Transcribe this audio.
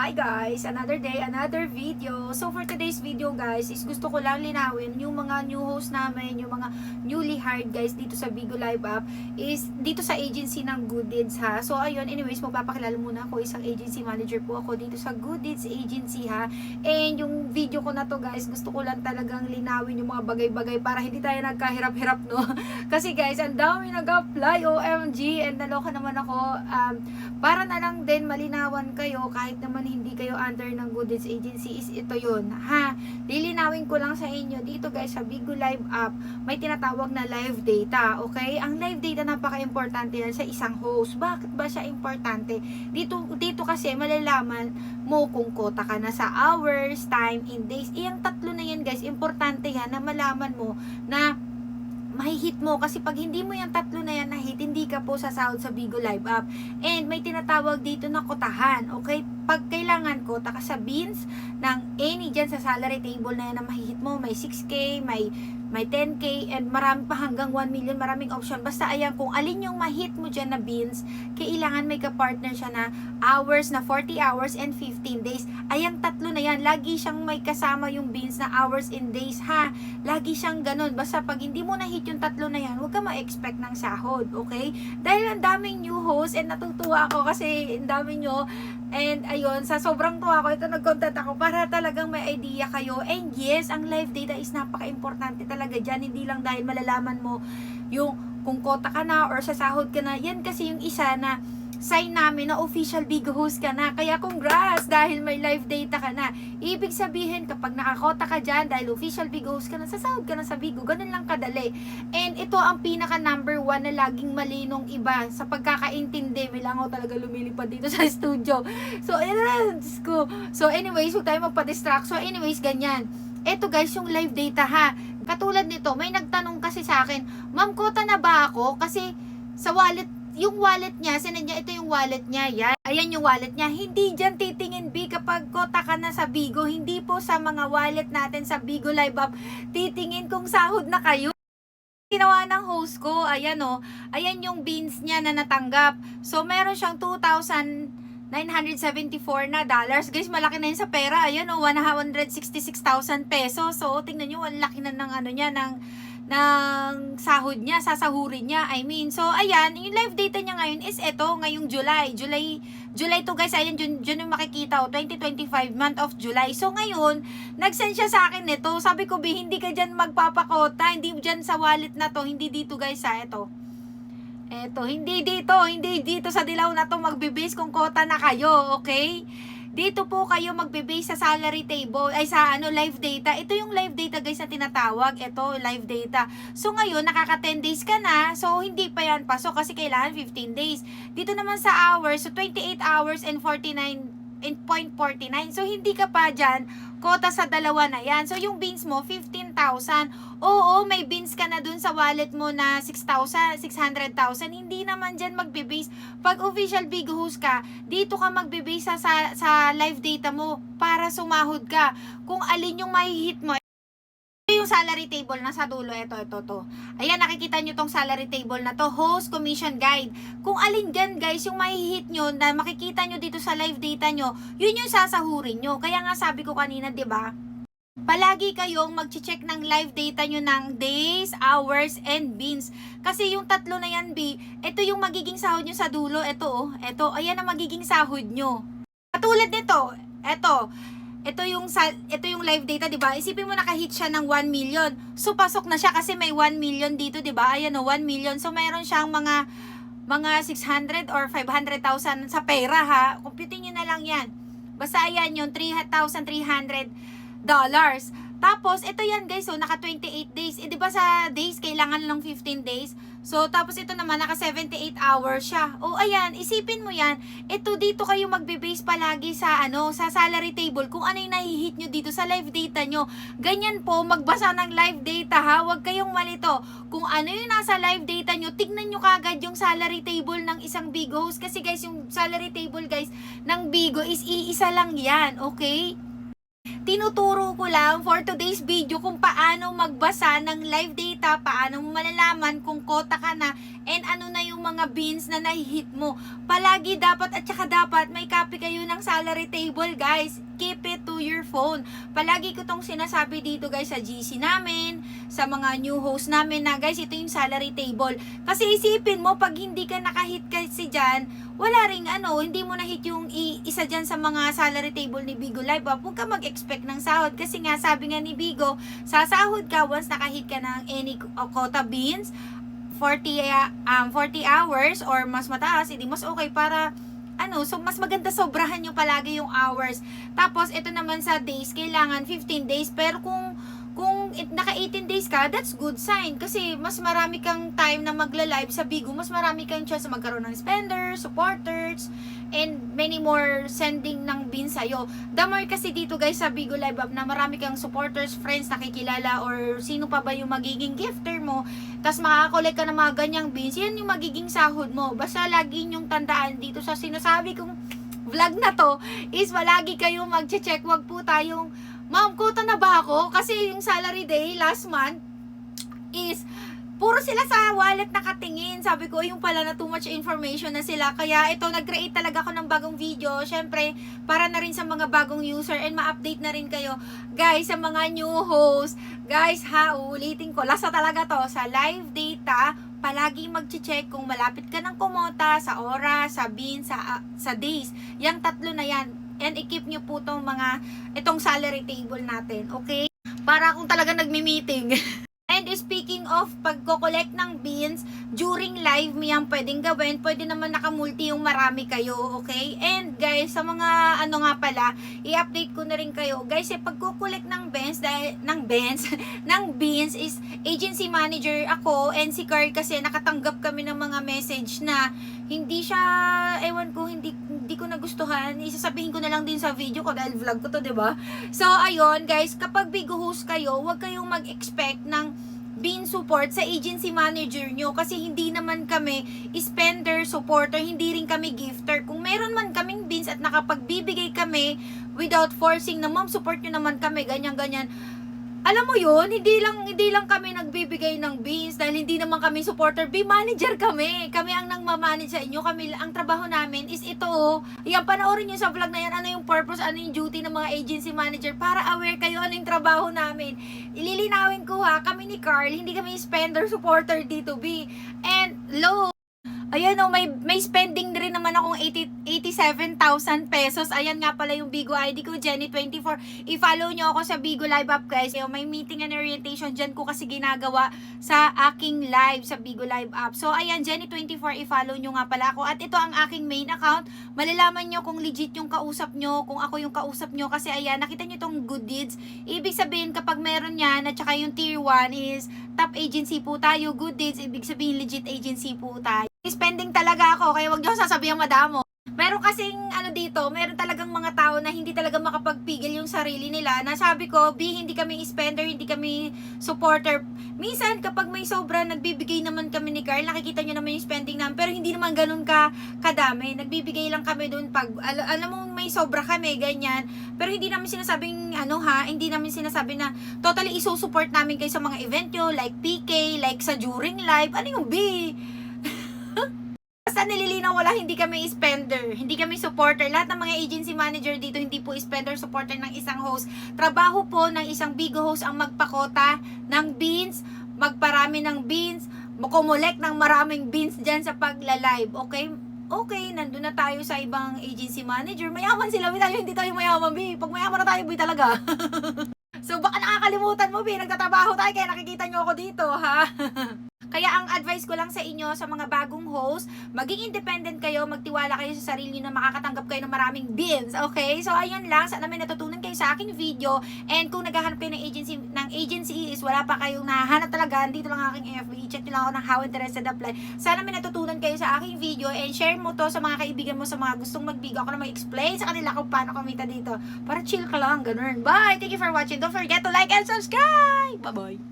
Hi guys! Another day, another video. So for today's video guys, is gusto ko lang linawin yung mga new host namin, yung mga newly hired guys dito sa Bigo Live App is dito sa agency ng Good Deeds ha. So ayun, anyways, magpapakilala muna ako. Isang agency manager po ako dito sa Good Deeds Agency ha. And yung video ko na to guys, gusto ko lang talagang linawin yung mga bagay-bagay para hindi tayo nagkahirap-hirap no. Kasi guys, ang dami nag-apply, OMG, and naloka naman ako. Para na lang din malinawan kayo kahit naman hindi kayo under ng Good Deeds Agency is ito yun ha. Lilinawin ko lang sa inyo dito guys sa Bigo Live App may tinatawag na live data, okay? Ang live data napaka-importante yan sa isang host. Bakit ba siya importante? Dito kasi malalaman mo kung kota ka na sa hours, time, in days. Iyang tatlo na yan guys, importante yan na malaman mo na mahihit mo kasi pag hindi mo yung tatlo na yan na-hit, hindi ka po sasahod sa Bigo Live App. And may tinatawag dito na kotahan, okay? Pag kailangan kota ka sa beans ng any dyan sa salary table na yan na mahihit mo, may 6K, may 10K, and marami pa hanggang 1 million, maraming option. Basta ayan, kung alin yung mahit mo dyan na beans, kailangan may ka-partner siya na hours na 40 hours and 15 days. Ayan, tatlo na yan. Lagi siyang may kasama yung beans na hours and days ha. Lagi siyang ganun. Basta pag hindi mo na-hit yung tatlo na yan, huwag ka ma-expect ng sahod, okay? Dahil ang daming new host and natutuwa ako kasi ang dami nyo. And ayun, sa sobrang tuwa ko, ito nag-contact ako para talagang may idea kayo. And yes, ang live data is napaka-importante talaga dyan. Hindi lang dahil malalaman mo yung kung kota ka na or sasahod ka na. Yan kasi yung isa na sign namin na official Bigo host ka na. Kaya congrats dahil may live data ka na. Ibig sabihin kapag nakakota ka dyan dahil official Bigo host ka na, sasahod ka na sa Bigo. Ganun lang kadali. And ito ang pinaka number 1 na laging mali nung iba sa pagkakaintindi. May langaw talaga lumilipad dito sa studio. So, ayun, ko. So, anyways, huwag tayo magpa-distract. So, anyways, ganyan. Ito guys, yung live data ha. Katulad nito, may nagtanong kasi sa akin, ma'am, kota na ba ako? Kasi sa wallet, yung wallet niya, sinad niya, ito yung wallet niya, yan. Ayan yung wallet niya. Hindi dyan titingin B kapag kota ka na sa Bigo. Hindi po sa mga wallet natin sa Bigo Live App titingin kung sahod na kayo. Ginawa ng host ko, ayan o, ayan yung beans niya na natanggap. So, meron siyang 2,974 na dollars. Guys, malaki na yun sa pera. Ayan o, 166,000 pesos. So, tingnan nyo, ang laki na ng ano niya, ng sahod niya, sasahurin niya, I mean. So, ayan, yung live data niya ngayon is ito, ngayong July to guys, ayan, dyan yung makikita, 2025, month of July. So, ngayon, nag-send siya sa akin nito. Sabi ko, hindi ka dyan magpapakota, hindi dyan sa wallet na to, hindi dito guys, ha, ito. Eto, hindi dito sa dilaw na to magbe-base kung kota na kayo, okay? Dito po kayo magbe-base sa salary table, ay sa live data. Ito yung live data guys na tinatawag. Ito, live data. So ngayon, nakaka 10 days ka na. So hindi pa yan pasok kasi kailangan 15 days. Dito naman sa hours, so 28 hours and 49.49. So hindi ka pa dyan, kota sa dalawa na yan. So yung beans mo, 15,000. Oo, may beans ka na dun sa wallet mo na 6,000, 600,000. Hindi naman dyan magbe-base. Pag official Bigo host ka, dito ka magbe-base sa live data mo para sumahod ka. Kung alin yung mahihit mo. Yung salary table na sa dulo, ito. Ayan, nakikita nyo tong salary table na to, host commission guide. Kung alin dyan guys, yung mahihit nyo na makikita nyo dito sa live data nyo, yun yung sasahurin nyo. Kaya nga sabi ko kanina, diba? Palagi kayong mag-check ng live data nyo ng days, hours, and beans. Kasi yung tatlo na yan, B, ito yung magiging sahod nyo sa dulo. Ito, ayan ang magiging sahod nyo. Katulad nito, ito yung live data, 'di ba? Isipin mo nakahit siya ng 1 million. So pasok na siya kasi may 1 million dito, 'di ba? Ayan 1 million. So mayroon siyang mga 600 or 500,000 sa pera ha. Computin niyo na lang 'yan. Basta ayan yung $3,300. Tapos, ito yan guys, so naka 28 days. Eh, di ba sa days, kailangan lang 15 days? So, tapos ito naman, naka 78 hours siya. O, ayan, isipin mo yan. Ito, dito kayo magbe-base palagi sa, sa salary table. Kung ano yung nahihit nyo dito sa live data nyo. Ganyan po, magbasa ng live data ha. Huwag kayong malito. Kung ano yung nasa live data nyo, tignan nyo kagad yung salary table ng isang Bigo host. Kasi guys, yung salary table guys, ng Bigo is iisa lang yan. Okay? Tinuturo ko lang for today's video kung paano magbasa ng live data, paano mo malalaman kung kota ka na, and ano na yung mga bins na nahihit mo. Palagi dapat at saka dapat may copy kayo ng salary table, guys. Keep it to your phone. Palagi ko tong sinasabi dito, guys, sa GC namin, sa mga new host namin na, guys, ito yung salary table. Kasi isipin mo, pag hindi ka nakahit kasi dyan, wala ring hindi mo na-hit yung isa dyan sa mga salary table ni Bigo Live Up, huwag ka mag-expect ng sahod. Kasi nga, sabi nga ni Bigo, sasahod ka once nakahit ka ng any quota bins, 40 hours or mas mataas, hindi mas okay para so mas maganda sobrahan nyo palagi yung hours. Tapos ito naman sa days, kailangan 15 days, pero kung naka 18 days ka, that's good sign kasi mas marami kang time na magla-live sa Bigo, mas marami kang chance na magkaroon ng spenders, supporters, and many more sending ng bins sa'yo. The more kasi dito, guys, sa Bigo Live Up na marami kang supporters, friends, nakikilala, or sino pa ba yung magiging gifter mo, tas makakakolek ka ng mga ganyang bins, yan yung magiging sahod mo. Basta lagi nyong tandaan dito sa sinasabi kong vlog na to is palagi kayong mag-check. Wag po tayong, ma'am, quota na ba ako? Kasi yung salary day last month is puro sila sa wallet nakatingin. Sabi ko, yung pala na too much information na sila. Kaya ito, nag-create talaga ako ng bagong video. Syempre, para na rin sa mga bagong user and ma-update na rin kayo. Guys, sa mga new host, guys ha, uulitin ko, lasa talaga to. Sa live data, palagi mag-check kung malapit ka ng kumota, sa oras, sa bin, sa days. Yang tatlo na yan. And i-keep nyo po itong salary table natin. Okay? Para kung talaga nagmi-meeting. And speaking of pagko-collect ng beans, during live mo yan pwedeng gawin. Pwede naman nakamulti yung marami kayo, okay? And guys, sa mga nga pala, i-update ko na rin kayo. Guys, pagko-collect ng beans is agency manager ako and si Carl kasi nakatanggap kami ng mga message na hindi siya, ewan ko, hindi ko nagustuhan. Isasabihin ko na lang din sa video ko dahil vlog ko to, 'di ba? So, ayun, guys, kapag big host kayo, huwag kayong mag-expect ng bean support sa agency manager nyo kasi hindi naman kami spender, supporter, hindi rin kami gifter. Kung meron man kaming beans at nakapagbibigay kami without forcing na, ma'am, support nyo naman kami, ganyan-ganyan. Alam mo yun, hindi lang kami nagbibigay ng beans dahil hindi naman kami supporter, manager kami. Kami ang nang-manage sa inyo. Ang trabaho namin is ito. Yan, panoorin nyo sa vlog na yan, ano yung purpose, ano yung duty ng mga agency manager para aware kayo ano yung trabaho namin. Ililinawin ko ha, kami ni Carl, hindi kami spender, supporter, D2B. And low. Ayan o, may spending rin naman akong 87,000 pesos. Ayan nga pala yung Bigo ID ko, Jenny24. I-follow nyo ako sa Bigo Live Up, guys. May meeting and orientation dyan ko kasi ginagawa sa aking live sa Bigo Live Up. So, ayan, Jenny24, i-follow nyo nga pala ako. At ito ang aking main account. Malalaman nyo kung legit yung kausap nyo, kung ako yung kausap nyo. Kasi ayan, nakita nyo itong good deeds. Ibig sabihin, kapag meron yan, at saka yung tier 1 is top agency po tayo. Good deeds, ibig sabihin legit agency po tayo. Spending talaga ako, kaya wag niyo sasabihin madamo. Meron kasing dito, meron talagang mga tao na hindi talaga makapagpigil yung sarili nila. Nasabi ko, hindi kami spender, hindi kami supporter. Minsan kapag may sobra, nagbibigay naman kami ni Carl, nakikita niyo naman yung spending namin, pero hindi naman ganun kadami. Nagbibigay lang kami doon pag alam mo may sobra kami, ganyan. Pero hindi namin sinasabing hindi namin sinasabi na totally iso-support namin kayo sa mga event nyo, like PK, like sa during live. Ano yung B? Basta nililinaw, hindi kami spender, hindi kami supporter. Lahat ng mga agency manager dito hindi po spender, supporter ng isang host. Trabaho po ng isang big host ang magpakota ng beans, magparami ng beans, kumulek ng maraming beans dyan sa pagla-live. Okay, nandun na tayo sa ibang agency manager. Mayaman sila, hindi tayo mayaman, B. Pag mayaman na tayo, B, talaga. So, baka nakakalimutan mo, B, nagtatrabaho tayo, kaya nakikita nyo ako dito, ha? Kaya ang advice ko lang sa inyo, sa mga bagong host, maging independent kayo, magtiwala kayo sa sarili na makakatanggap kayo ng maraming beans, okay? So, ayun lang, sana may natutunan kayo sa aking video, and kung naghahanap kayo ng agency is wala pa kayong nahanap talaga, dito lang aking FB, check nyo lang ako ng How Interested Apply. Sana may natutunan kayo sa aking video, and share mo to sa mga kaibigan mo, sa mga gustong magbigo ako na mag-explain sa kanila kung paano kumita dito. Para chill ka lang, ganun. Bye! Thank you for watching. Don't forget to like and subscribe! Bye-bye!